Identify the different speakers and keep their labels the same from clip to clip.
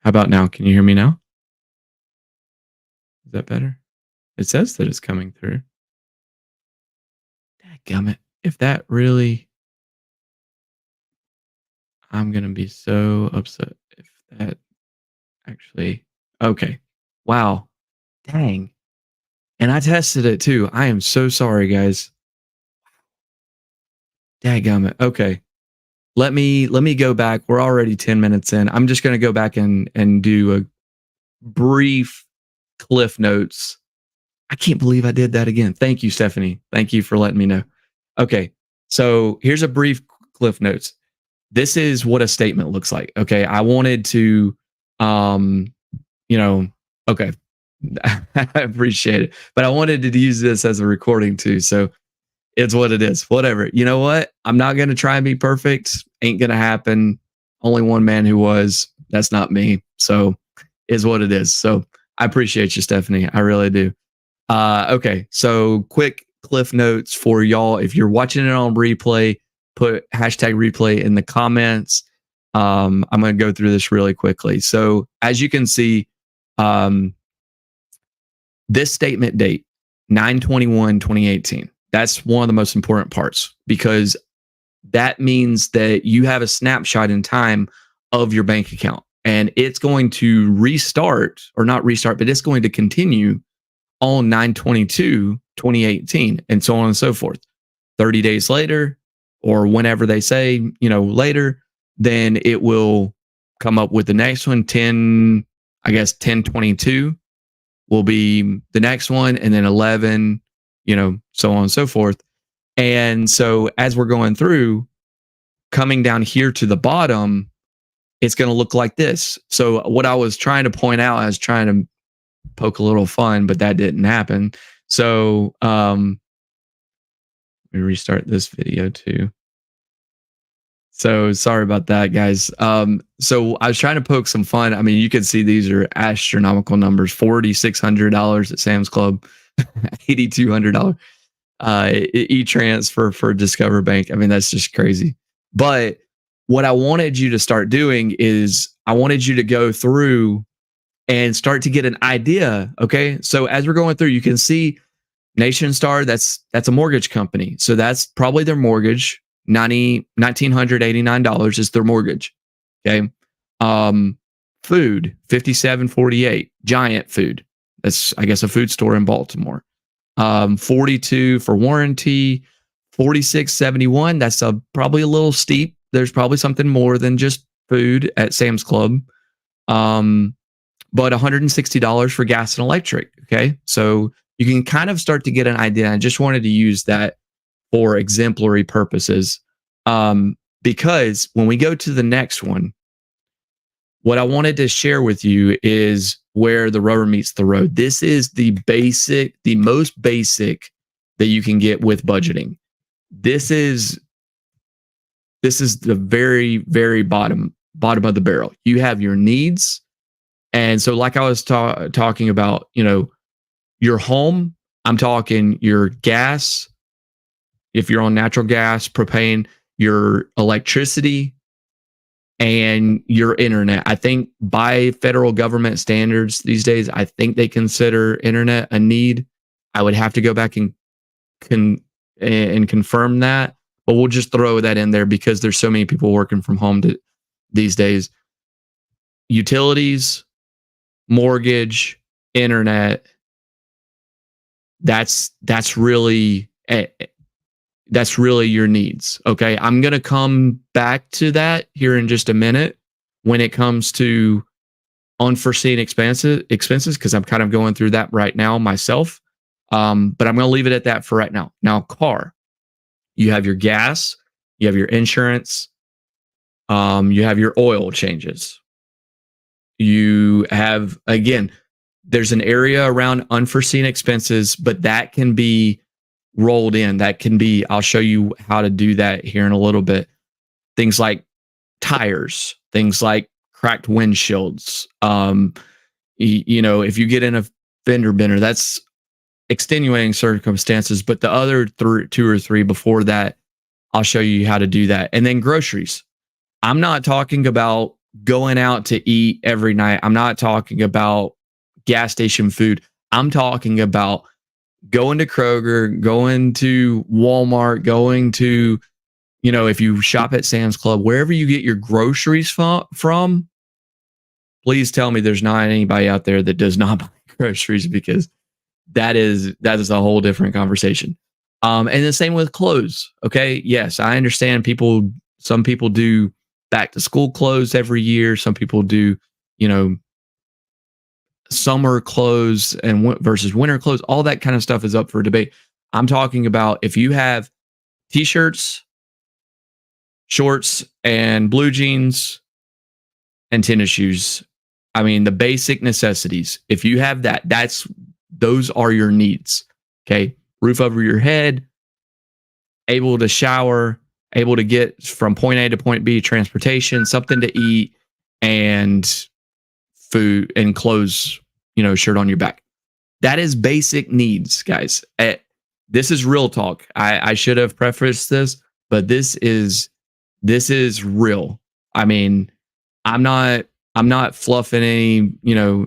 Speaker 1: How about now? Can you hear me now? Is that better? It says that it's coming through. Dadgummit. If that really, I'm gonna be so upset if that actually. Okay. Wow. Dang. And I tested it too. I am so sorry, guys. Dadgummit. Okay. Let me go back. We're already 10 minutes in. I'm just gonna go back and do a brief cliff notes. I can't believe I did that again. Thank you, Stephanie. Thank you for letting me know. Okay. So here's a brief cliff notes. This is what a statement looks like. Okay. I wanted to, um, you know, okay. I appreciate it. But I wanted to use this as a recording too. So it's what it is. Whatever. You know what? I'm not going to try and be perfect. Ain't going to happen. Only one man who was. That's not me. So is what it is. So I appreciate you, Stephanie. I really do. Okay, so quick cliff notes for y'all. If you're watching it on replay, put hashtag replay in the comments. I'm going to go through this really quickly. So as you can see, this statement date, 9/21/2018. That's one of the most important parts because that means that you have a snapshot in time of your bank account and it's going to restart or not restart, but it's going to continue on 9/22/2018 and so on and so forth. 30 days later, or whenever they say, later, then it will come up with the next one. 10/22 will be the next one, and then 11, so on and so forth. And so as we're going through, coming down here to the bottom, it's going to look like this. So what I was trying to point out, I was trying to poke a little fun, but that didn't happen. So let me restart this video too. So sorry about that, guys. So I was trying to poke some fun. I mean, you can see these are astronomical numbers: $4,600 at Sam's Club, $8,200 e-transfer for Discover Bank. I mean, that's just crazy. But what I wanted you to start doing is I wanted you to go through and start to get an idea. Okay. So as we're going through, you can see Nation Star, that's a mortgage company. So that's probably their mortgage. $1,989 is their mortgage. Okay. Food, $57.48. Giant Food. That's, I guess, a food store in Baltimore. $42 for warranty, $46.71. That's probably a little steep. There's probably something more than just food at Sam's Club. But $160 for gas and electric. Okay. So you can kind of start to get an idea. I just wanted to use that for exemplary purposes. Because when we go to the next one, what I wanted to share with you is where the rubber meets the road. This is the most basic that you can get with budgeting. This is the very, very bottom of the barrel. You have your needs. And so like I was talking about, your home, I'm talking your gas, if you're on natural gas, propane, your electricity, and your internet. I think by federal government standards these days, I think they consider internet a need. I would have to go back and confirm that, but we'll just throw that in there because there's so many people working from home these days. Utilities, mortgage, internet. That's really your needs. Okay. I'm going to come back to that here in just a minute when it comes to unforeseen expenses, because I'm kind of going through that right now myself. But I'm going to leave it at that for right now. Now, car, you have your gas, you have your insurance, you have your oil changes. You have, again, there's an area around unforeseen expenses, but that can be rolled in. That can be, I'll show you how to do that here in a little bit. Things like tires, things like cracked windshields. If you get in a fender bender, that's extenuating circumstances, but the other two or three before that, I'll show you how to do that. And then groceries. I'm not talking about going out to eat every night. I'm not talking about gas station food. I'm talking about going to Kroger, going to Walmart, going to, if you shop at Sam's Club, wherever you get your groceries from, please tell me there's not anybody out there that does not buy groceries, because that is a whole different conversation. And the same with clothes. Okay. Yes, I understand some people do back to school clothes every year. Some people do, summer clothes and versus winter clothes. All that kind of stuff is up for debate. I'm talking about if you have t-shirts, shorts, and blue jeans and tennis shoes. I mean, the basic necessities. If you have that, those are your needs. Okay. Roof over your head, able to shower, able to get from point A to point B, transportation, something to eat, and food and clothes, shirt on your back. That is basic needs, guys. This is real talk. I should have prefaced this, but this is real. I mean, I'm not fluffing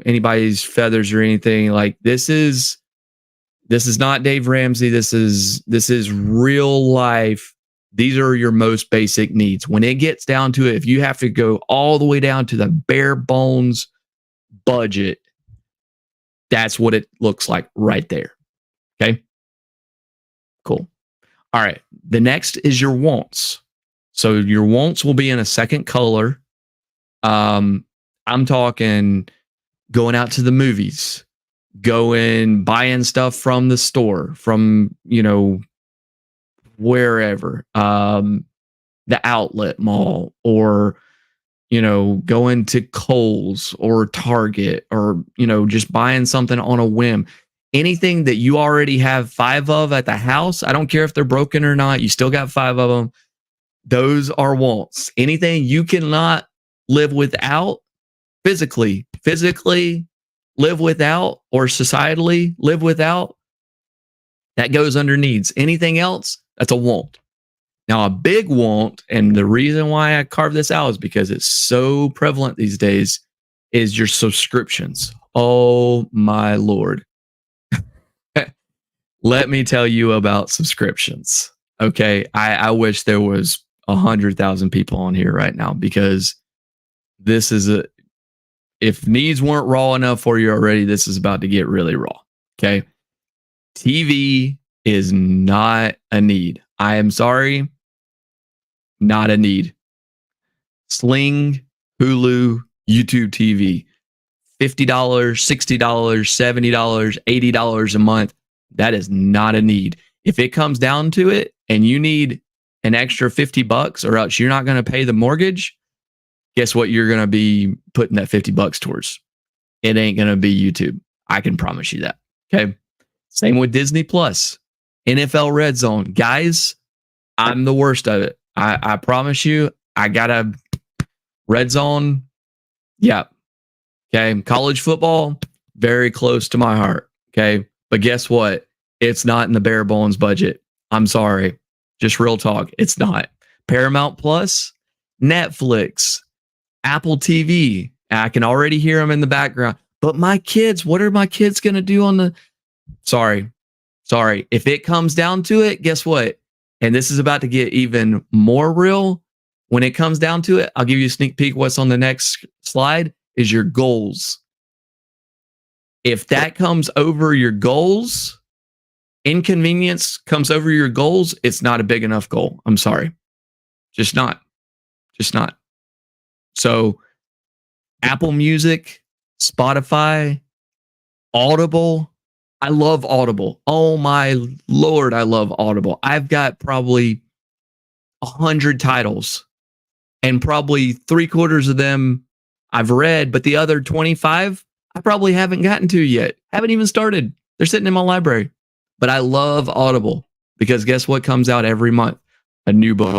Speaker 1: anybody's feathers or anything. Like, this is not Dave Ramsey. This is real life. These are your most basic needs. When it gets down to it, if you have to go all the way down to the bare bones budget, that's what it looks like right there. Okay. Cool. All right. The next is your wants. So your wants will be in a second color. I'm talking going out to the movies, buying stuff from the store, from, wherever, the outlet mall, or, going to Kohl's or Target, or, just buying something on a whim. Anything that you already have 5 of at the house, I don't care if they're broken or not, you still got 5 of them. Those are wants. Anything you cannot live without, physically live without, or societally live without, that goes under needs. Anything else, that's a want. Now, a big want, and the reason why I carved this out is because it's so prevalent these days, is your subscriptions. Oh my Lord. Let me tell you about subscriptions. Okay. I wish there was 100,000 people on here right now, because this is if needs weren't raw enough for you already, this is about to get really raw. Okay. TV is not a need. I am sorry. Not a need. Sling, Hulu, YouTube TV, $50, $60, $70, $80 a month. That is not a need. If it comes down to it and you need an extra $50, or else you're not going to pay the mortgage, guess what you're going to be putting that $50 towards? It ain't going to be YouTube. I can promise you that. Okay. Same with Disney Plus, NFL Red Zone. Guys, I'm the worst of it. I promise you, I got a Red Zone. Yeah. Okay. College football, very close to my heart. Okay. But guess what? It's not in the bare bones budget. I'm sorry. Just real talk. It's not. Paramount Plus, Netflix, Apple TV. I can already hear them in the background. But my kids, what are my kids going to do on the... Sorry. If it comes down to it, guess what? And this is about to get even more real. When it comes down to it, I'll give you a sneak peek. What's on the next slide is your goals. If that comes over your goals, inconvenience comes over your goals, it's not a big enough goal. I'm sorry. Just not. So Apple Music, Spotify, Audible. I love Audible. Oh my Lord, I love Audible. I've got probably 100 titles, and probably 3/4 of them I've read, but the other 25 I probably haven't gotten to yet. Haven't even started. They're sitting in my library. But I love Audible, because guess what comes out every month? A new book.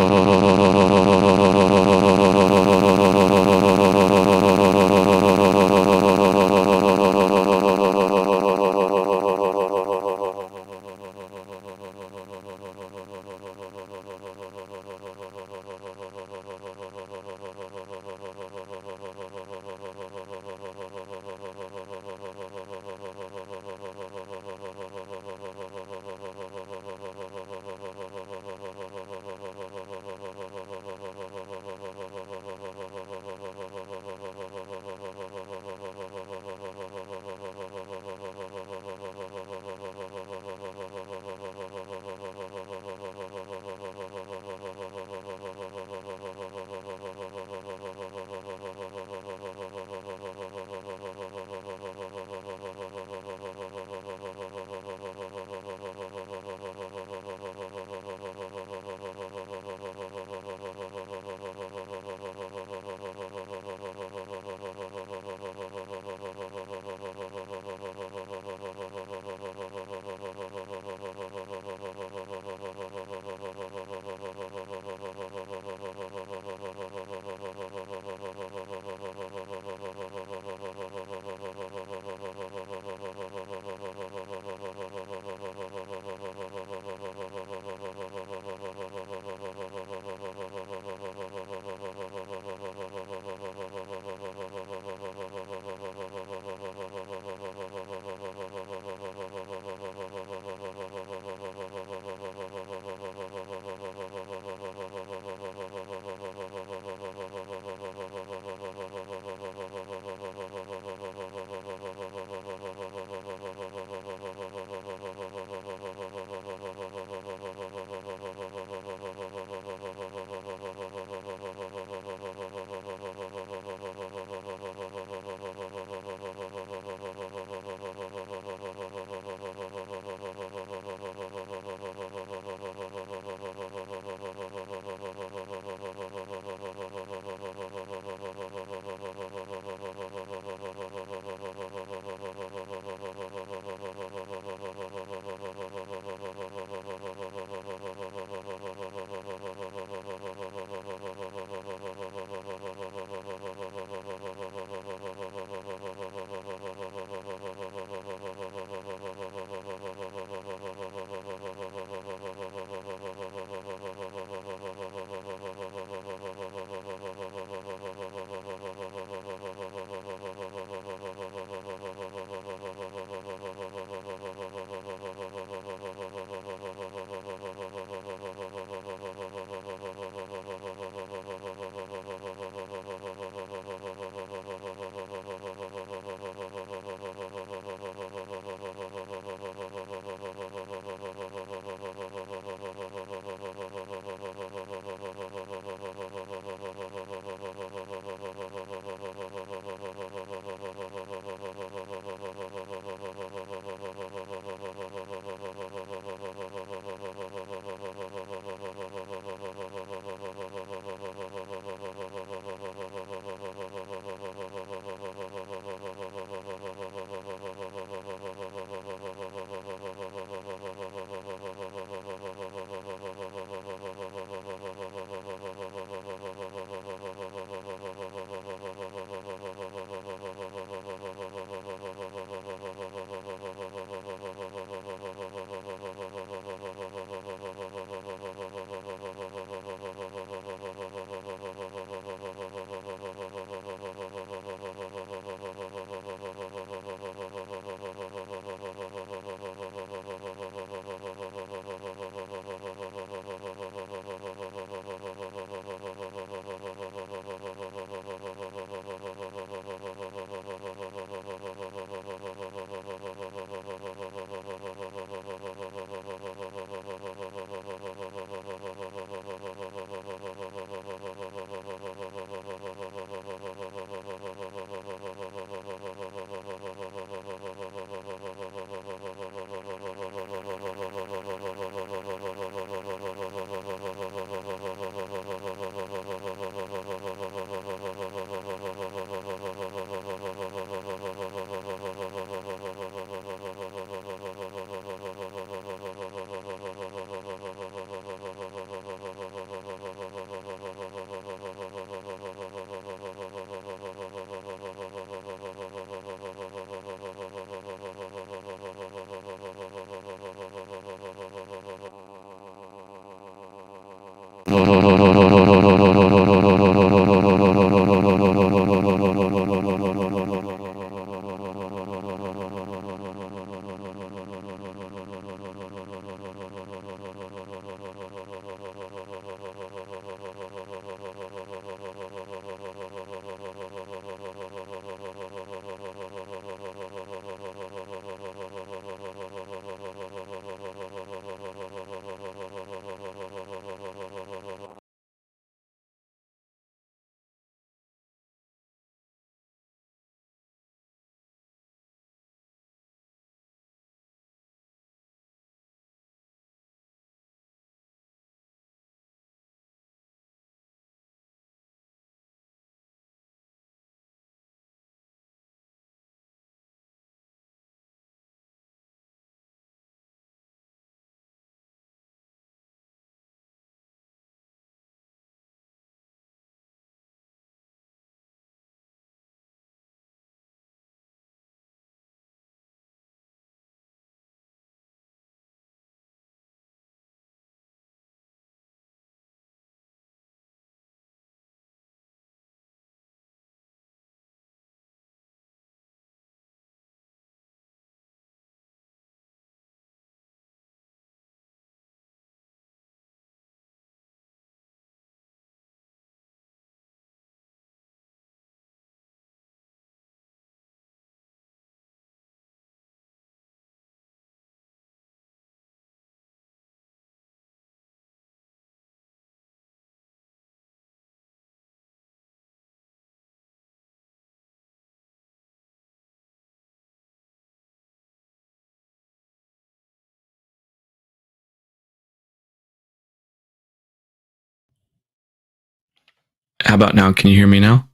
Speaker 1: How about now? Can you hear me now?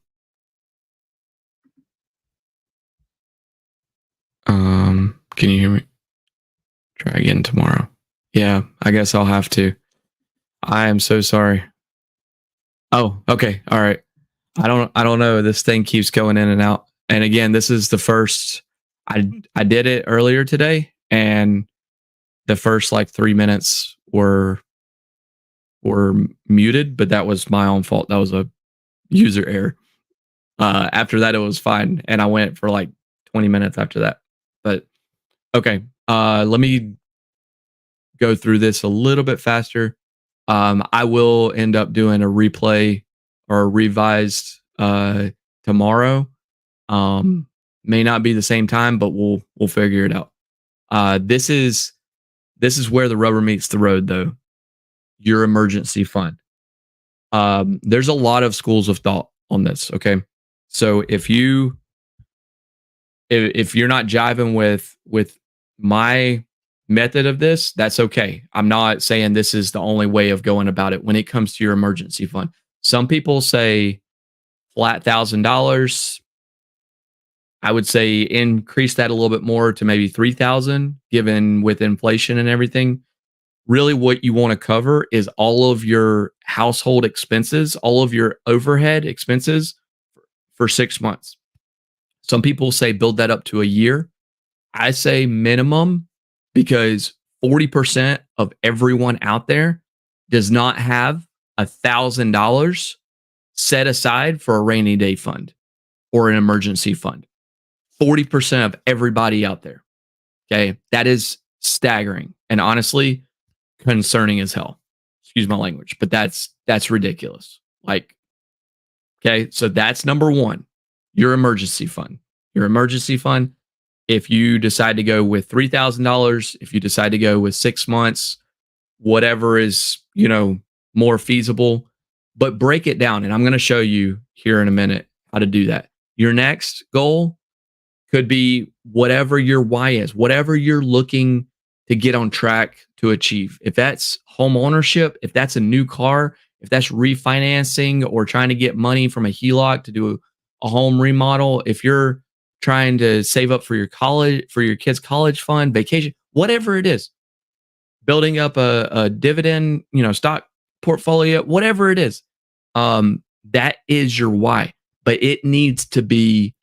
Speaker 1: Can you hear me? Try again tomorrow. Yeah, I guess I'll have to. I am so sorry. Oh, okay. All right. I don't know. This thing keeps going in and out. And again, this is the first I did it earlier today, and the first like 3 minutes were muted, but that was my own fault. That was a user error. After that it was fine. And I went for like 20 minutes after that. But okay. Let me go through this a little bit faster. I will end up doing a replay or a revised tomorrow. May not be the same time, but we'll figure it out. This is where the rubber meets the road, though. Your emergency fund. There's a lot of schools of thought on this. Okay, so if you're not jiving with my method of this, that's okay. I'm not saying this is the only way of going about it when it comes to your emergency fund. Some people say flat $1,000. I would say increase that a little bit more to maybe 3,000, given with inflation and everything. Really, what you want to cover is all of your household expenses, all of your overhead expenses for 6 months. Some people say build that up to a year. I say minimum because 40% of everyone out there does not have $1,000 set aside for a rainy day fund or an emergency fund. 40% of everybody out there. Okay. That is staggering and honestly concerning as hell. Excuse my language, but that's ridiculous. Like, okay. So that's number one, your emergency fund. Your emergency fund. If you decide to go with $3,000, if you decide to go with 6 months, whatever is, more feasible, but break it down. And I'm going to show you here in a minute how to do that. Your next goal could be whatever your why is, whatever you're looking to get on track to achieve. If that's home ownership, if that's a new car, if that's refinancing or trying to get money from a HELOC to do a home remodel, if you're trying to save up for your college, for your kids' college fund, vacation, whatever it is, building up a dividend, stock portfolio, whatever it is, that is your why. But it needs to be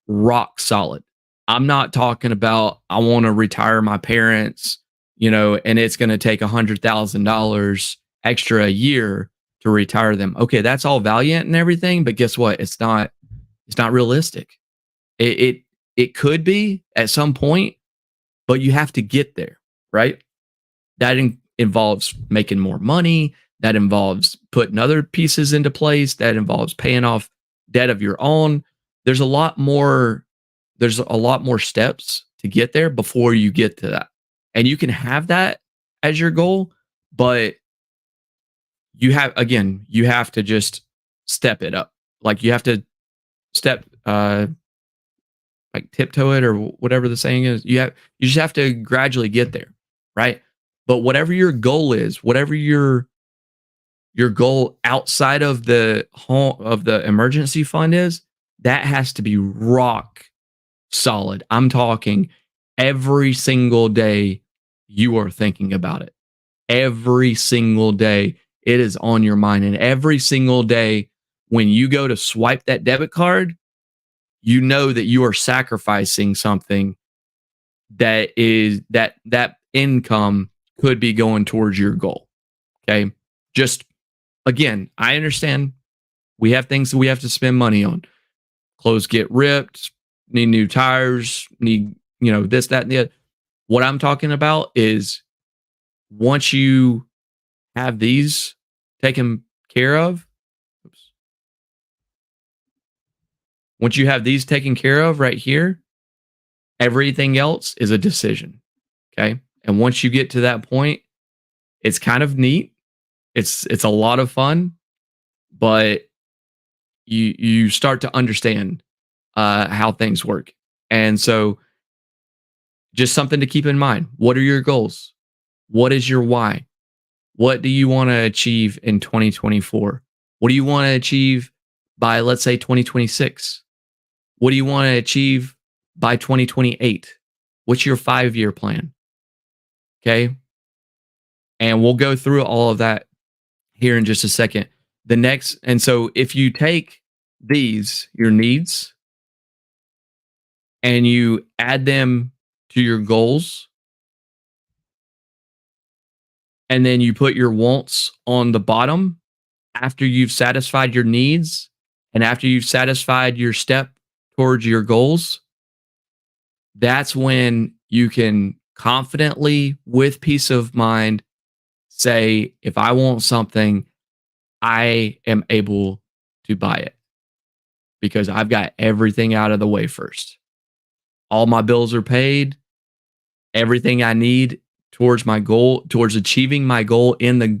Speaker 1: rock solid. I'm not talking about I want to retire my parents, and it's going to take $100,000 extra a year to retire them. Okay, that's all valiant and everything, but guess what? It's not realistic. It could be at some point, but you have to get there, right? That involves making more money. That involves putting other pieces into place. That involves paying off debt of your own. There's a lot more. There's a lot more steps to get there before you get to that. And you can have that as your goal, but you have to just step it up. Like you have to step like tiptoe it or whatever the saying is. You just have to gradually get there, right? But whatever your goal is, whatever your goal outside of the home of the emergency fund is, that has to be rock solid. I'm talking every single day you are thinking about it. Every single day it is on your mind. And every single day when you go to swipe that debit card, you know that you are sacrificing something that income could be going towards your goal. Okay. Just again, I understand we have things that we have to spend money on. Clothes get ripped, need new tires, need, this, that, and the other. What I'm talking about is once you have these taken care of, oops, once you have these taken care of right here, everything else is a decision. Okay. And once you get to that point, it's kind of neat. It's a lot of fun, but you start to understand how things work. And so just something to keep in mind. What are your goals? What is your why? What do you want to achieve in 2024? What do you want to achieve by, let's say, 2026? What do you want to achieve by 2028? What's your 5-year plan? Okay. And we'll go through all of that here in just a second. And so if you take these, your needs, and you add them to your goals, and then you put your wants on the bottom after you've satisfied your needs and after you've satisfied your step towards your goals, that's when you can confidently, with peace of mind, say, if I want something, I am able to buy it because I've got everything out of the way first. All my bills are paid. Everything I need towards my goal, towards achieving my goal in the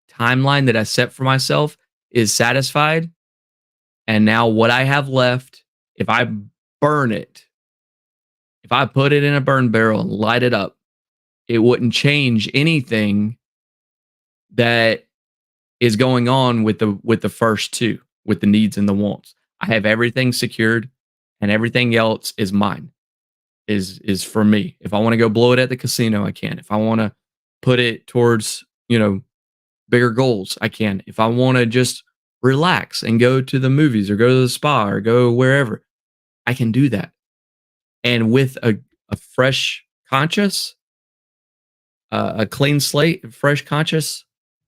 Speaker 1: timeline that I set for myself is satisfied. And now what I have left, if I burn it, if I put it in a burn barrel and light it up, it wouldn't change anything that is going on with the first two, with the needs and the wants. I have everything secured and everything else is mine. Is for me. If I want to go blow it at the casino, I can. If I want to put it towards, bigger goals, I can. If I want to just relax and go to the movies or go to the spa or go wherever, I can do that. And with a fresh conscious, a clean slate, a fresh conscious,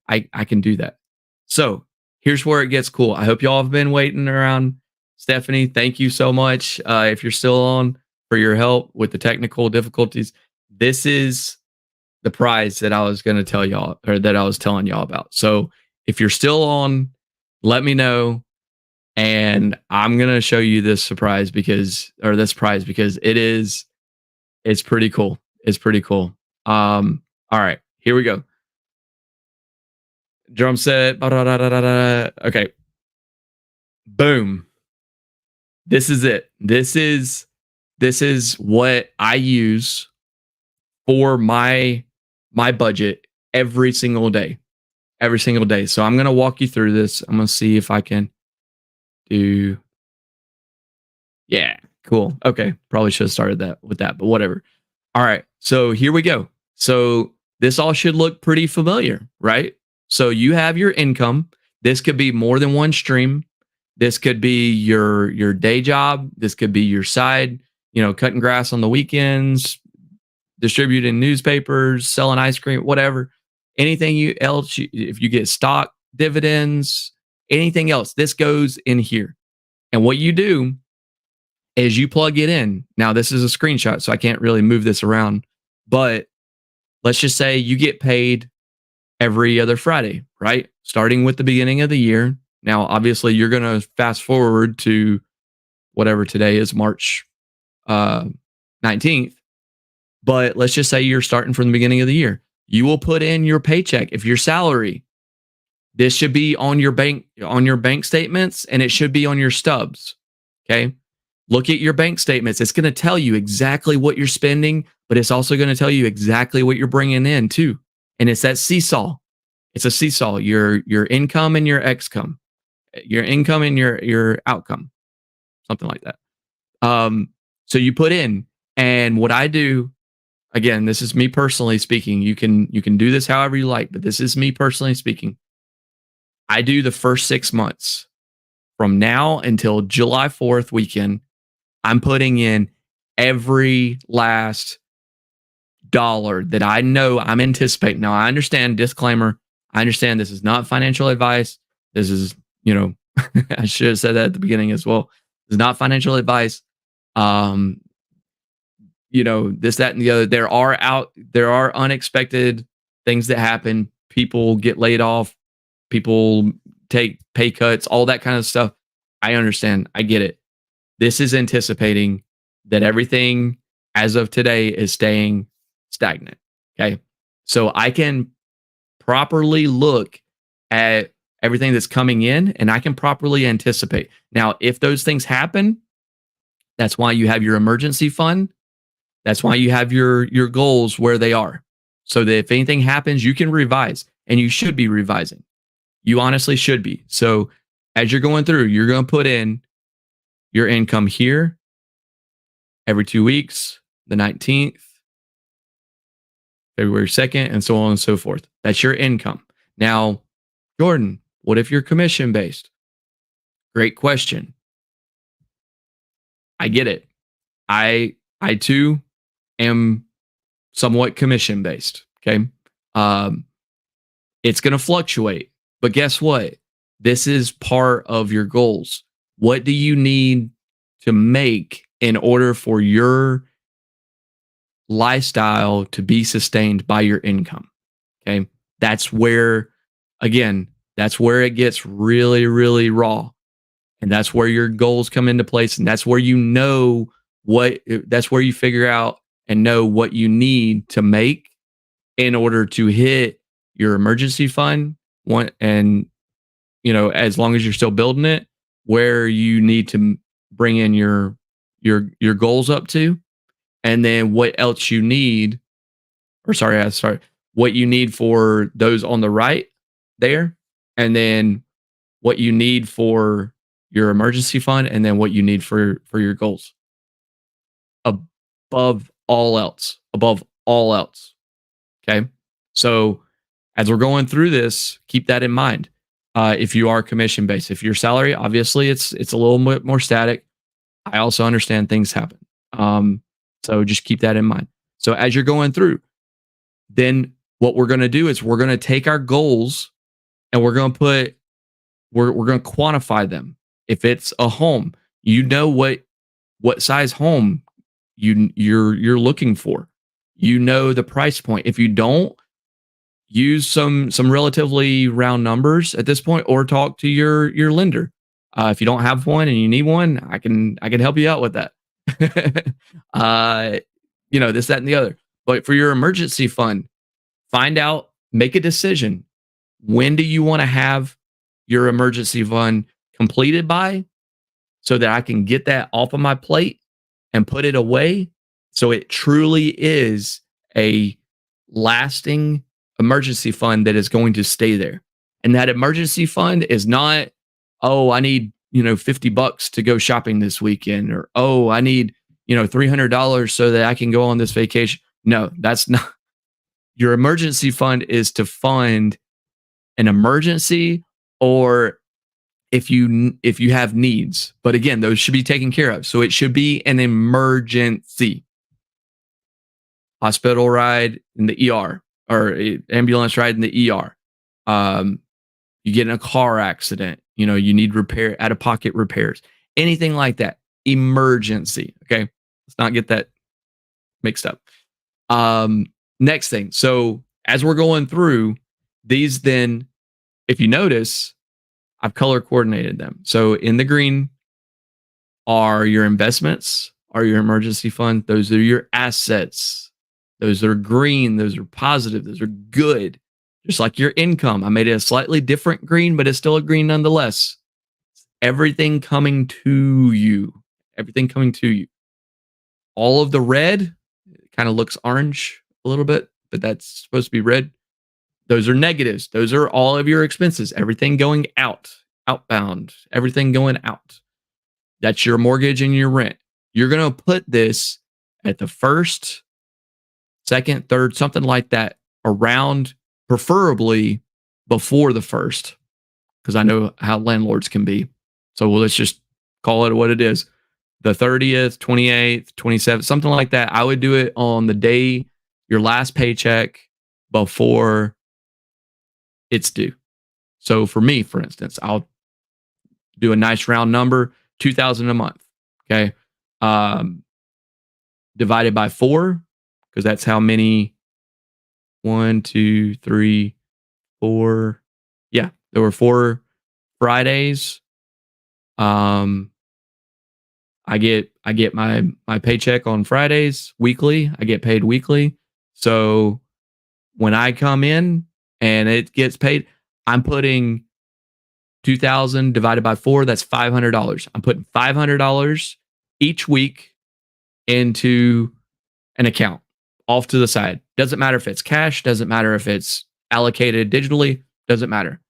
Speaker 1: I can do that. So here's where it gets cool. I hope y'all have been waiting around. Stephanie, thank you so much. If you're still on, for your help with the technical difficulties. This is the prize that I was going to tell y'all, or that I was telling y'all about. So if you're still on, let me know. And I'm going to show you this prize because it's pretty cool. It's pretty cool. All right, here we go. Drum set. Okay. Boom. This is it. This is what I use for my budget every single day. Every single day. So I'm going to walk you through this. I'm going to see if I can do. Yeah, cool. Okay. Probably should have started that with that, but whatever. All right. So here we go. So this all should look pretty familiar, right? So you have your income. This could be more than one stream. This could be your day job. This could be your side, cutting grass on the weekends, distributing newspapers, selling ice cream, whatever. Anything else, if you get stock, dividends, anything else, this goes in here. And what you do is you plug it in. Now, this is a screenshot, so I can't really move this around. But let's just say you get paid every other Friday, right? Starting with the beginning of the year. Now, obviously, you're going to fast forward to whatever today is, March 19th. But let's just say you're starting from the beginning of the year. You will put in your paycheck. If your salary, this should be on your bank statements, and it should be on your stubs. Okay. Look at your bank statements. It's going to tell you exactly what you're spending, but it's also going to tell you exactly what you're bringing in too. And it's that seesaw. It's a seesaw. Your income and your excome, your income and your outcome, something like that. So you put in, and what I do, again, this is me personally speaking. You can do this however you like, but this is me personally speaking. I do the first 6 months from now until July 4th weekend. I'm putting in every last dollar that I know I'm anticipating. Now, I understand, disclaimer, I understand this is not financial advice. This is, I should have said that at the beginning as well. This is not financial advice. This, that, and the other. There are unexpected things that happen. People get laid off. People take pay cuts, all that kind of stuff. I understand. I get it. This is anticipating that everything as of today is staying stagnant. Okay. So I can properly look at everything that's coming in, and I can properly anticipate. Now, if those things happen, that's why you have your emergency fund. That's why you have your goals where they are. So that if anything happens, you can revise, and you should be revising. You honestly should be. So As you're going through, you're going to put in your income here every 2 weeks, the 19th, February 2nd, and so on and so forth. That's your income. Now, Jordan, what if you're commission based? Great question. I get it. I too am somewhat commission based. Okay. Um, it's going to fluctuate, but guess what? This is part of your goals. What do you need to make in order for your lifestyle to be sustained by your income? Okay. That's where, again, that's where it gets really, really raw. And that's where your goals come into place. And that's where you know that's where you figure out and know what you need to make in order to hit your emergency fund one. And, as long as you're still building it, where you need to bring in your goals up to, and then what else you need, or sorry, what you need for those on the right there, and then what you need for your emergency fund, and then what you need for your goals. Above all else, above all else. Okay. So as we're going through this, keep that in mind. If you are commission based, if your salary, obviously it's a little bit more static. I also understand things happen. So just keep that in mind. So as you're going through, then what we're going to do is we're going to take our goals and we're going to quantify them. If it's a home, you know what size home you're looking for. You know the price point. If you don't, use some relatively round numbers at this point, or talk to your lender. If you don't have one and you need one, I can help you out with that. This, that, and the other. But for your emergency fund, find out, make a decision. When do you want to have your emergency fund completed by, so that I can get that off of my plate and put it away, so it truly is a lasting emergency fund that is going to stay there. And that emergency fund is not, oh, I need, $50 to go shopping this weekend, or, oh, I need, $300 so that I can go on this vacation. No, that's not. Your emergency fund is to fund an emergency, or if you have needs. But again, those should be taken care of. So it should be an emergency. Hospital ride in the ER, or ambulance ride in the ER. You get in a car accident, you need repair, out of pocket repairs, anything like that. Emergency. Okay. Let's not get that mixed up. Next thing. So as we're going through these, then if you notice, I've color coordinated them. So in the green are your investments, are your emergency fund. Those are your assets. Those are green. Those are positive. Those are good. Just like your income. I made it a slightly different green, but it's still a green nonetheless. Everything coming to you. Everything coming to you. All of the red kind of looks orange a little bit, but that's supposed to be red. Those are negatives. Those are all of your expenses. Everything going out, outbound, everything going out. That's your mortgage and your rent. You're going to put this at the first, second, third, something like that, around, preferably before the first, because I know how landlords can be. So let's just call it what it is. The 30th, 28th, 27th, something like that. I would do it on the day, your last paycheck, before it's due. So for me, for instance, I'll do a nice round number, $2,000 a month. Okay. Divided by 4, because that's how many. 1, 2, 3, 4. Yeah, there were 4 Fridays. I get my paycheck on Fridays weekly. I get paid weekly. So when I come in and it gets paid, I'm putting 2,000 divided by 4. That's $500. I'm putting $500 each week into an account off to the side. Doesn't matter if it's cash. Doesn't matter if it's allocated digitally. Doesn't matter.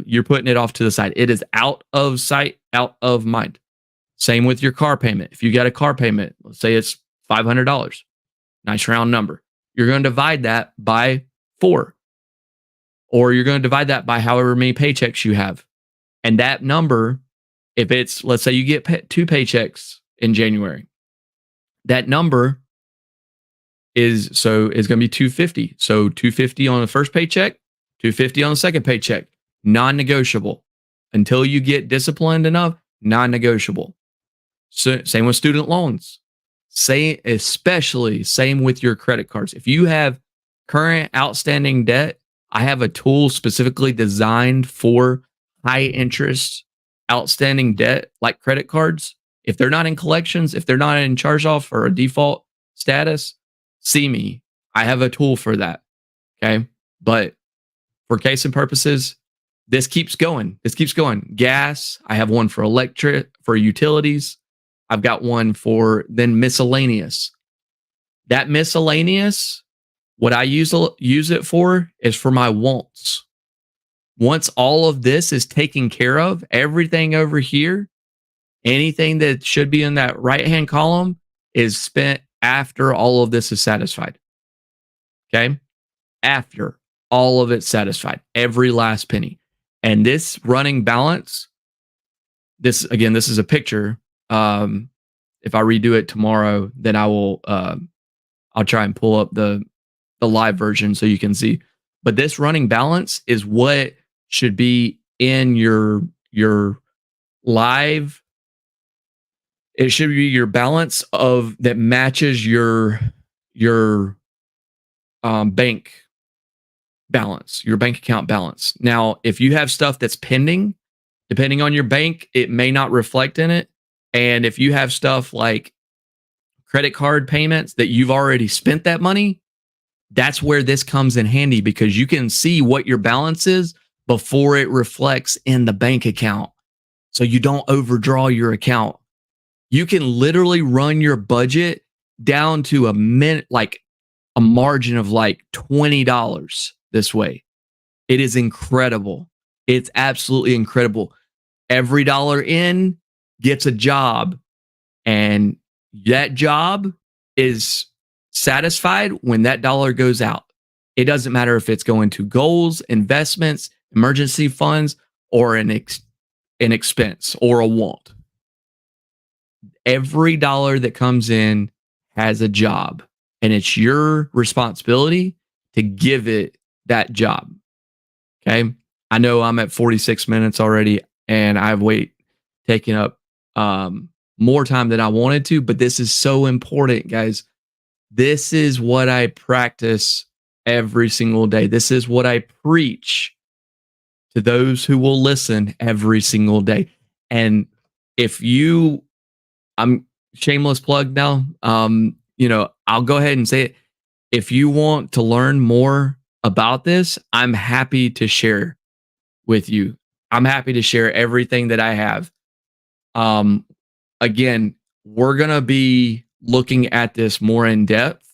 Speaker 1: you're putting it off to the side. It is out of sight, out of mind. Same with your car payment. If you got a car payment, let's say it's $500, nice round number. You're going to divide that by 4, or you're going to divide that by however many paychecks you have. And that number, if it's, let's say you get 2 paychecks in January, that number is going to be 250. So 250 on the first paycheck, 250 on the second paycheck, non-negotiable. Until you get disciplined enough, non-negotiable. So, same with student loans. Especially same with your credit cards. If you have current outstanding debt, I have a tool specifically designed for high interest outstanding debt like credit cards. If they're not in collections, if they're not in charge off or a default status, see me. I have a tool for that. Okay. But for case and purposes, this keeps going. This keeps going. Gas, I have one for electric, for utilities. I've got one for then miscellaneous. That miscellaneous, what I use it for is for my wants. Once all of this is taken care of, everything over here, anything that should be in that right-hand column is spent after all of this is satisfied. Okay? After all of it's satisfied, every last penny. And this running balance, this is a picture. If I redo it tomorrow, then I will I'll try and pull up the live version so you can see. But this running balance is what should be in your live. It should be your balance of that matches your bank balance, your bank account balance. Now, if you have stuff that's pending, depending on your bank, it may not reflect in it. And if you have stuff like credit card payments that you've already spent that money, that's where this comes in handy, because you can see what your balance is before it reflects in the bank account. So you don't overdraw your account. You can literally run your budget down to a margin of like $20 this way. It is incredible. It's absolutely incredible. Every dollar in gets a job, and that job is satisfied when that dollar goes out. It doesn't matter if it's going to goals, investments, emergency funds, or an expense or a want. Every dollar that comes in has a job, and it's your responsibility to give it that job. Okay. I know I'm at 46 minutes already, and I've taken up more time than I wanted to, but this is so important, guys. This is what I practice every single day. This is what I preach to those who will listen every single day. And if you, I'm shameless plug now. I'll go ahead and say it. If you want to learn more about this, I'm happy to share with you. I'm happy to share everything that I have. Again, we're going to be looking at this more in depth.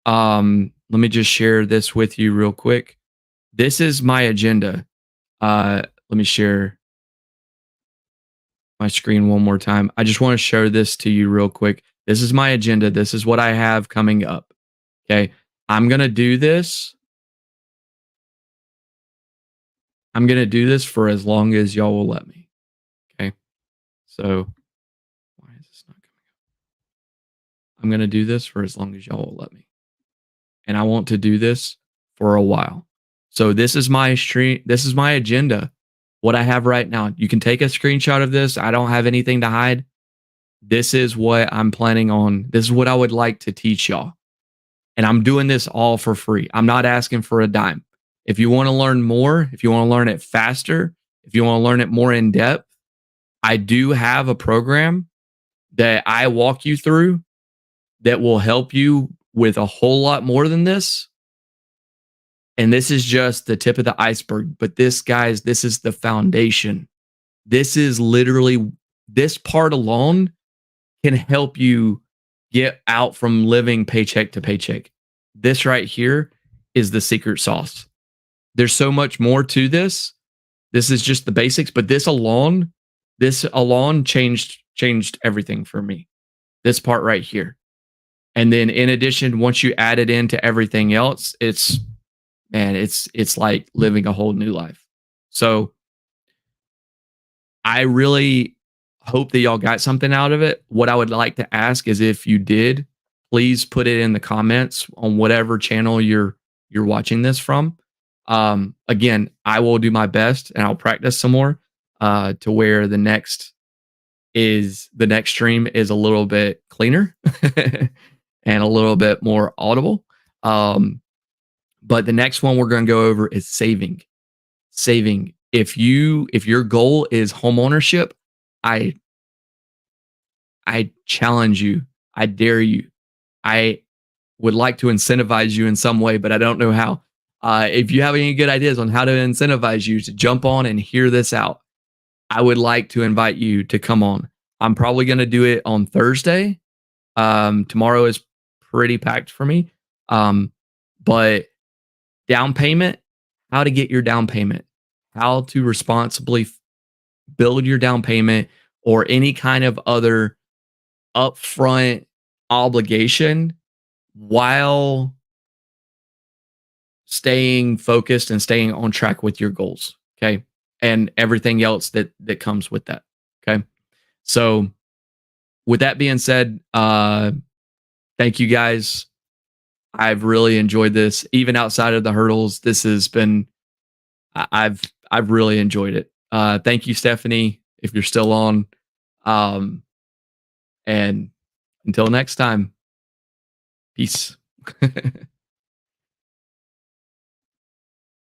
Speaker 1: Let me just share this with you real quick. This is my agenda. Let me share my screen one more time. I just want to show this to you real quick. This is my agenda. This is what I have coming up. Okay. I'm going to do this. I'm going to do this for as long as y'all will let me. Okay. So why is this not coming up? I'm going to do this for as long as y'all will let me. And I want to do this for a while. So this is my stream. This is my agenda. What I have right now. You can take a screenshot of this. I don't have anything to hide. This is what I'm planning on. This is what I would like to teach y'all. And I'm doing this all for free. I'm not asking for a dime. If you want to learn more, if you want to learn it faster, if you want to learn it more in depth, I do have a program that I walk you through that will help you with a whole lot more than this. And this is just the tip of the iceberg. But this, guys, this is the foundation. This is literally, this part alone can help you get out from living paycheck to paycheck. This right here is the secret sauce. There's so much more to this, This is just the basics, but this alone changed everything for me. This part right here. And then in addition, once you add it into everything else, it's like living a whole new life. So I really hope that y'all got something out of it. What I would like to ask is if you did, please put it in the comments on whatever channel you're watching this from. Again, I will do my best and I'll practice some more to where the next stream is a little bit cleaner and a little bit more audible. But the next one we're going to go over is saving. If your goal is home ownership, I I challenge you. I dare you. I would like to incentivize you in some way, but I don't know how. If you have any good ideas on how to incentivize you to jump on and hear this out, I would like to invite you to come on. I'm probably going to do it on Thursday. Tomorrow is pretty packed for me. But down payment, how to get your down payment, how to responsibly build your down payment or any kind of other upfront obligation while staying focused and staying on track with your goals. Okay. And everything else that comes with that. Okay. So with that being said, thank you guys. I've really enjoyed this. Even outside of the hurdles, this has been I've really enjoyed it. Thank you, Stephanie, if you're still on. And until next time, peace.